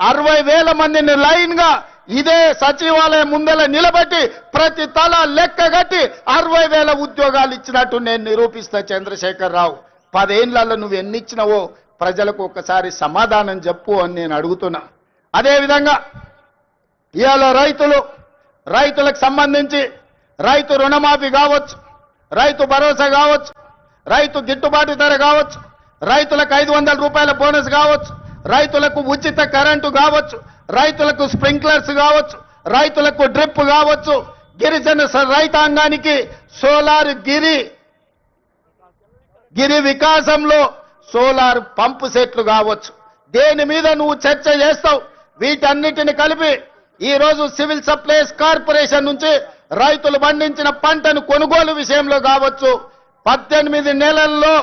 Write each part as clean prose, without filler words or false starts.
60,000 మందిని లైన్ గా ఇదే సచివాలయం ముందల నిలబెట్టి ప్రతి తల లెక్క కట్టి 60,000 ఉద్యోగాలు ఇచ్చినట్టు నేను నిరూపిస్తా. చంద్రశేఖర్ రావు 10 ఏళ్లలో నువ్వు ఎన్ని ఇచ్చినావో ప్రజలకు ఒకసారి సమాధానం చెప్పు అని నేను అడుగుతున్నా. అదేవిధంగా ఇవాళ రైతులకు సంబంధించి రైతు రుణమాఫీ కావచ్చు, రైతు భరోసా కావచ్చు, రైతు గిట్టుబాటు ధర కావచ్చు, రైతులకు 500 రూపాయల బోనస్ కావచ్చు, రైతులకు ఉచిత కరెంటు కావచ్చు, రైతులకు స్ప్రింక్లర్స్ కావచ్చు, రైతులకు డ్రిప్ కావచ్చు, గిరిజన రైతాంగానికి సోలార్ గిరి వికాసంలో సోలార్ పంపు సెట్లు కావచ్చు. దేని మీద నువ్వు చర్చ చేస్తావు? వీటన్నిటిని కలిపి ఈ రోజు సివిల్ సప్లైస్ కార్పొరేషన్ నుంచి రైతులు పండించిన పంటను కొనుగోలు విషయంలో కావచ్చు 18 నెలల్లో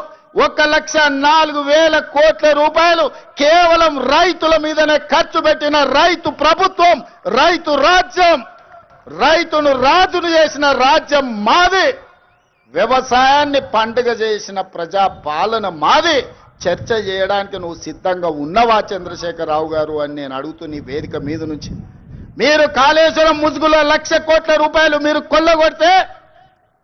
1,04,000 కోట్ల రూపాయలు కేవలం రైతుల మీదనే ఖర్చు పెట్టిన రైతు ప్రభుత్వం, రైతు రాజ్యం, రైతును రాజును చేసిన రాజ్యం మాది, వ్యవసాయాన్ని పండుగ చేసిన ప్రజా పాలన మాది. చర్చ చేయడానికి నువ్వు సిద్ధంగా ఉన్నవా చంద్రశేఖర్ రావు గారు అని నేను అడుగుతూ నీ వేదిక మీద నుంచి. మీరు కాళేశ్వరం ముసుగులో 1,00,000 కోట్ల రూపాయలు మీరు కొల్లగొడితే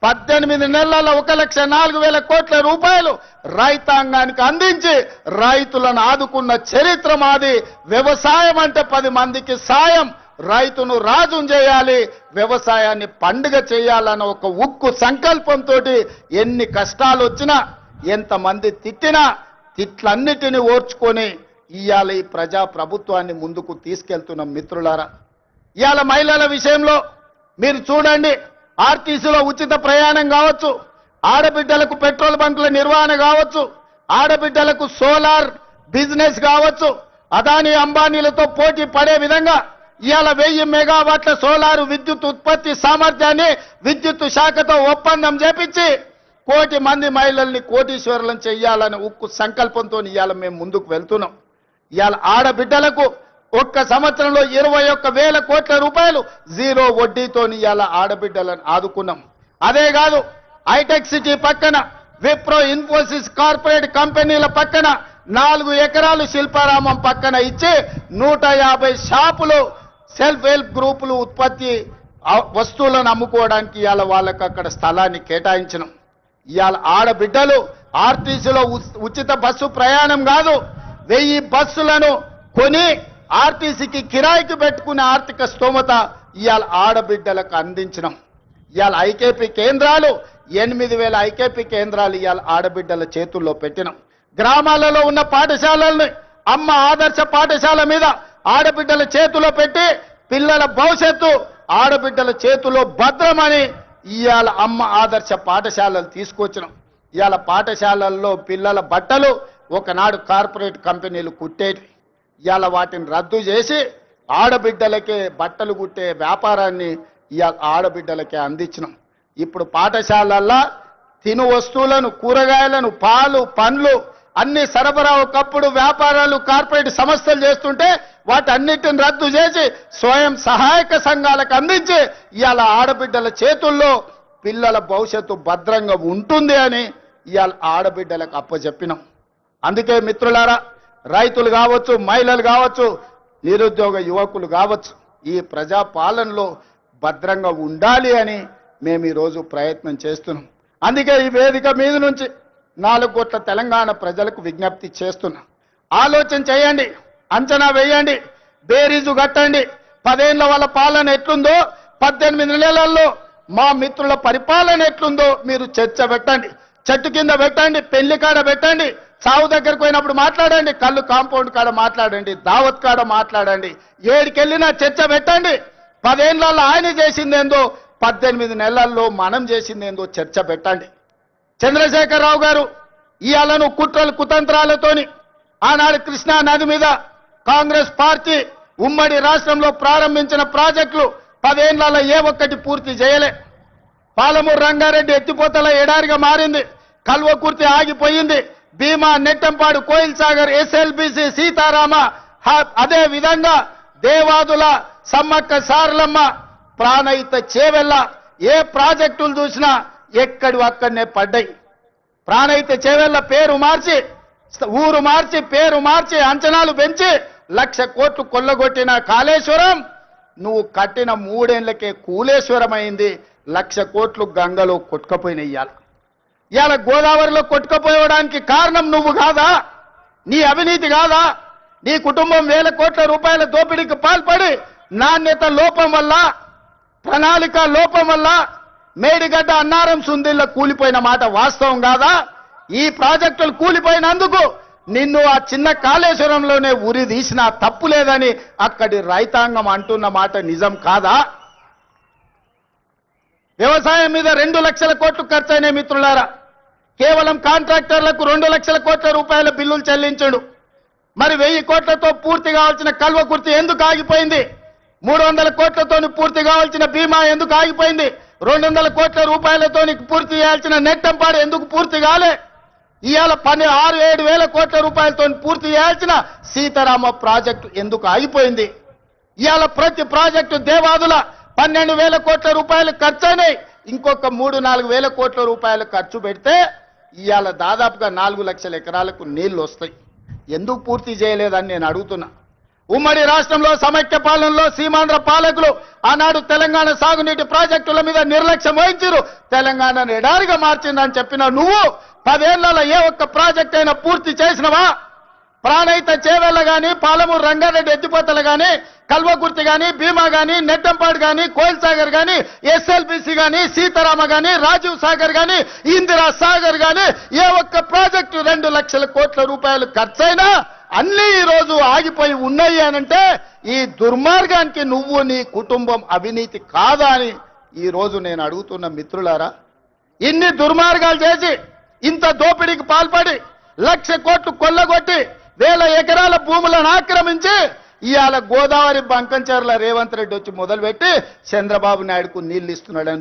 18 నెలల్లో 1,04,000 కోట్ల రూపాయలు రైతాంగానికి అందించి రైతులను ఆదుకున్న చరిత్ర మాది. వ్యవసాయం అంటే 10 మందికి సాయం, రైతును రాజును చేయాలి, వ్యవసాయాన్ని పండుగ చేయాలన్న ఒక ఉక్కు సంకల్పంతో ఎన్ని కష్టాలు వచ్చినా ఎంతమంది తిట్టినా తిట్లన్నిటిని ఓర్చుకొని ఇవాళ ఈ ప్రజా ప్రభుత్వాన్ని ముందుకు తీసుకెళ్తున్న మిత్రులారా. ఇవాళ మహిళల విషయంలో మీరు చూడండి, ఆర్టీసీలో ఉచిత ప్రయాణం కావచ్చు, ఆడబిడ్డలకు పెట్రోల్ బంకుల నిర్వహణ కావచ్చు, ఆడబిడ్డలకు సోలార్ బిజినెస్ కావచ్చు, అదానీ అంబానీలతో పోటీ పడే విధంగా ఇవాళ 1000 మెగావాట్ల సోలారు విద్యుత్ ఉత్పత్తి సామర్థ్యాన్ని విద్యుత్ శాఖతో ఒప్పందం చేపించి 1 కోటి మంది మహిళల్ని కోటీశ్వరులను చెయ్యాలని ఉక్కు సంకల్పంతో ఇవాళ మేము ముందుకు వెళ్తున్నాం. ఇవాళ ఆడబిడ్డలకు ఒక్క సంవత్సరంలో 21,000 కోట్ల రూపాయలు జీరో వడ్డీతో ఇవాళ ఆడబిడ్డలను ఆదుకున్నాం. అదే కాదు, హైటెక్ సిటీ పక్కన విప్రో ఇన్ఫోసిస్ కార్పొరేట్ కంపెనీల పక్కన 4 ఎకరాలు శిల్పారామం పక్కన ఇచ్చి 150 షాపులు సెల్ఫ్ హెల్ప్ గ్రూపులు ఉత్పత్తి వస్తువులను అమ్ముకోవడానికి ఇవాళ వాళ్ళకి అక్కడ స్థలాన్ని కేటాయించినాం. ఇవాళ ఆడబిడ్డలు ఆర్టీసీలో ఉచిత బస్సు ప్రయాణం కాదు, 1000 బస్సులను కొని ఆర్టీసీకి కిరాయికి పెట్టుకునే ఆర్థిక స్తోమత ఇవాళ ఆడబిడ్డలకు అందించినాం. ఇవాళ ఐకేపీ కేంద్రాలు 8,000 ఐకేపీ కేంద్రాలు ఇవాళ ఆడబిడ్డల చేతుల్లో పెట్టినాం. గ్రామాలలో ఉన్న పాఠశాలల్ని అమ్మ ఆదర్శ పాఠశాల మీద ఆడబిడ్డల చేతిలో పెట్టి పిల్లల భవిష్యత్తు ఆడబిడ్డల చేతిలో భద్రమని ఇవాళ అమ్మ ఆదర్శ పాఠశాలలు తీసుకొచ్చినాం. ఇవాళ పాఠశాలల్లో పిల్లల బట్టలు ఒకనాడు కార్పొరేట్ కంపెనీలు కుట్టేవి, ఇవాళ వాటిని రద్దు చేసి ఆడబిడ్డలకే బట్టలు కుట్టే వ్యాపారాన్ని ఇవాళ ఆడబిడ్డలకే అందించినాం. ఇప్పుడు పాఠశాలల్లో తిను వస్తువులను, కూరగాయలను, పాలు, పండ్లు అన్ని సరఫరా ఒకప్పుడు వ్యాపారాలు కార్పొరేట్ సంస్థలు చేస్తుంటే వాటన్నిటిని రద్దు చేసి స్వయం సహాయక సంఘాలకు అందించి ఇవాళ ఆడబిడ్డల చేతుల్లో పిల్లల భవిష్యత్తు భద్రంగా ఉంటుంది అని ఇవాళ ఆడబిడ్డలకు అప్పచెప్పినాం. అందుకే మిత్రులారా, రైతులు కావచ్చు, మహిళలు కావచ్చు, నిరుద్యోగ యువకులు కావచ్చు, ఈ ప్రజా పాలనలో భద్రంగా ఉండాలి అని మేము ఈరోజు ప్రయత్నం చేస్తున్నాం. అందుకే ఈ వేదిక మీద నుంచి 4 కోట్ల తెలంగాణ ప్రజలకు విజ్ఞప్తి చేస్తున్నా. ఆలోచన చేయండి, అంచనా వేయండి, బేరీజు కట్టండి. 10 ఏళ్ల వాళ్ళ పాలన ఎట్లుందో, 18 నెలల్లో మా మిత్రుల పరిపాలన ఎట్లుందో మీరు చర్చ పెట్టండి. చెట్టు కింద పెట్టండి, పెళ్లి కాడ పెట్టండి, చావు దగ్గరకు పోయినప్పుడు మాట్లాడండి, కళ్ళు కాంపౌండ్ కాడ మాట్లాడండి, దావత్ కాడ మాట్లాడండి, ఏడికెళ్ళినా చర్చ పెట్టండి. 10 ఏళ్లలో ఆయన చేసిందేందో, 18 నెలల్లో మనం చేసిందేందో చర్చ పెట్టండి. చంద్రశేఖర్ రావు గారు ఇవాళను కుట్రలు కుతంత్రాలతోని ఆనాడు కృష్ణా నది మీద కాంగ్రెస్ పార్టీ ఉమ్మడి రాష్ట్రంలో ప్రారంభించిన ప్రాజెక్టులు 10 ఏళ్లలో ఏ ఒక్కటి పూర్తి చేయలే. పాలమూరు రంగారెడ్డి ఎత్తిపోతల ఎడారిగా మారింది, కల్వకుర్తి ఆగిపోయింది, భీమా, నెట్టంపాడు, కోయిల్ సాగర్, ఎస్ఎల్బిసి, సీతారామ, అదే విధంగా దేవాదుల, సమ్మక్క సారలమ్మ, ప్రాణహిత చేవెళ్ళ, ఏ ప్రాజెక్టులు చూసినా ఎక్కడి అక్కడనే పడ్డాయి. ప్రాణహిత చేవెళ్ళ పేరు మార్చి, ఊరు మార్చి, పేరు మార్చి, అంచనాలు పెంచి 1,00,000 కోట్లు కొల్లగొట్టిన కాళేశ్వరం నువ్వు కట్టిన 3 ఏళ్లకే కూలేశ్వరం అయింది. 1,00,000 కోట్లు గంగలో కొట్టుకపోయినయ్యాలి. ఇవాళ గోదావరిలో కొట్టుకపోవడానికి కారణం నువ్వు కాదా? నీ అవినీతి కాదా? నీ కుటుంబం 1,000 కోట్ల రూపాయల దోపిడీకి పాల్పడి నాణ్యత లోపం వల్ల, ప్రణాళిక లోపం వల్ల మేడిగడ్డ అన్నారం సుందిల్ల కూలిపోయిన మాట వాస్తవం కాదా? ఈ ప్రాజెక్టులు కూలిపోయినందుకు నిన్ను ఆ చిన్న కాళేశ్వరంలోనే ఉరి తీసినా తప్పు లేదని అక్కడి రైతాంగం అంటున్న మాట నిజం కాదా? వ్యవసాయం మీద 2 లక్షల కోట్లు ఖర్చయినాయి మిత్రులారా. కేవలం కాంట్రాక్టర్లకు 2 లక్షల కోట్ల రూపాయల బిల్లులు చెల్లించాడు. మరి 1000 కోట్లతో పూర్తి కావాల్సిన కల్వకుర్తి ఎందుకు ఆగిపోయింది? 300 కోట్లతో పూర్తి కావాల్సిన బీమా ఎందుకు ఆగిపోయింది? 200 కోట్ల రూపాయలతో పూర్తి చేయాల్సిన నెట్టంపాడు ఎందుకు పూర్తి కాలే? ఇవాళ 6-7 వేల కోట్ల రూపాయలతో పూర్తి చేయాల్సిన సీతారామ ప్రాజెక్టు ఎందుకు ఆగిపోయింది? ఇవాళ ప్రతి ప్రాజెక్టు దేవాదుల 12,000 కోట్ల రూపాయలు ఖర్చయినాయి. ఇంకొక 3-4 వేల కోట్ల రూపాయలు ఖర్చు పెడితే ఇవాళ దాదాపుగా 4 లక్షల ఎకరాలకు నీళ్లు వస్తాయి. ఎందుకు పూర్తి చేయలేదని నేను అడుగుతున్నా. ఉమ్మడి రాష్ట్రంలో సమైక్య పాలనలో సీమాంధ్ర పాలకులు ఆనాడు తెలంగాణ సాగునీటి ప్రాజెక్టుల మీద నిర్లక్ష్యం వహించారు. తెలంగాణను ఎడారిగా మార్చిందని చెప్పిన నువ్వు 10 ఏళ్లలో ఏ ఒక్క ప్రాజెక్ట్ అయినా పూర్తి చేసినవా? ప్రాణహిత చేవెళ్ల గాని, పాలమూరు రంగారెడ్డి ఎత్తిపోతలు గాని, కల్వకుర్తి గాని, భీమా గాని, నెట్టంపాడు గాని, కోయిల్ సాగర్ గాని, ఎస్ఎల్బిసి గాని, సీతారామ గాని, రాజీవ్ సాగర్ గాని, ఇందిరా సాగర్ గాని ఏ ఒక్క ప్రాజెక్టు 2 లక్షల కోట్ల రూపాయలు ఖర్చైనా అన్ని ఈ రోజు ఆగిపోయి ఉన్నాయి అనంటే ఈ దుర్మార్గానికి నువ్వు నీ కుటుంబం అవినీతి కాదా అని ఈ రోజు నేను అడుగుతున్న మిత్రులారా. ఇన్ని దుర్మార్గాలు చేసి ఇంత దోపిడీకి పాల్పడి 1,00,000 కోట్లు కొల్లగొట్టి 1,000 ఎకరాల భూములను ఆక్రమించి ఇవాళ గోదావరి బంకంచెర్ల రేవంత్ రెడ్డి వచ్చి మొదలుపెట్టి చంద్రబాబు నాయుడుకు నీళ్లు ఇస్తున్నాడని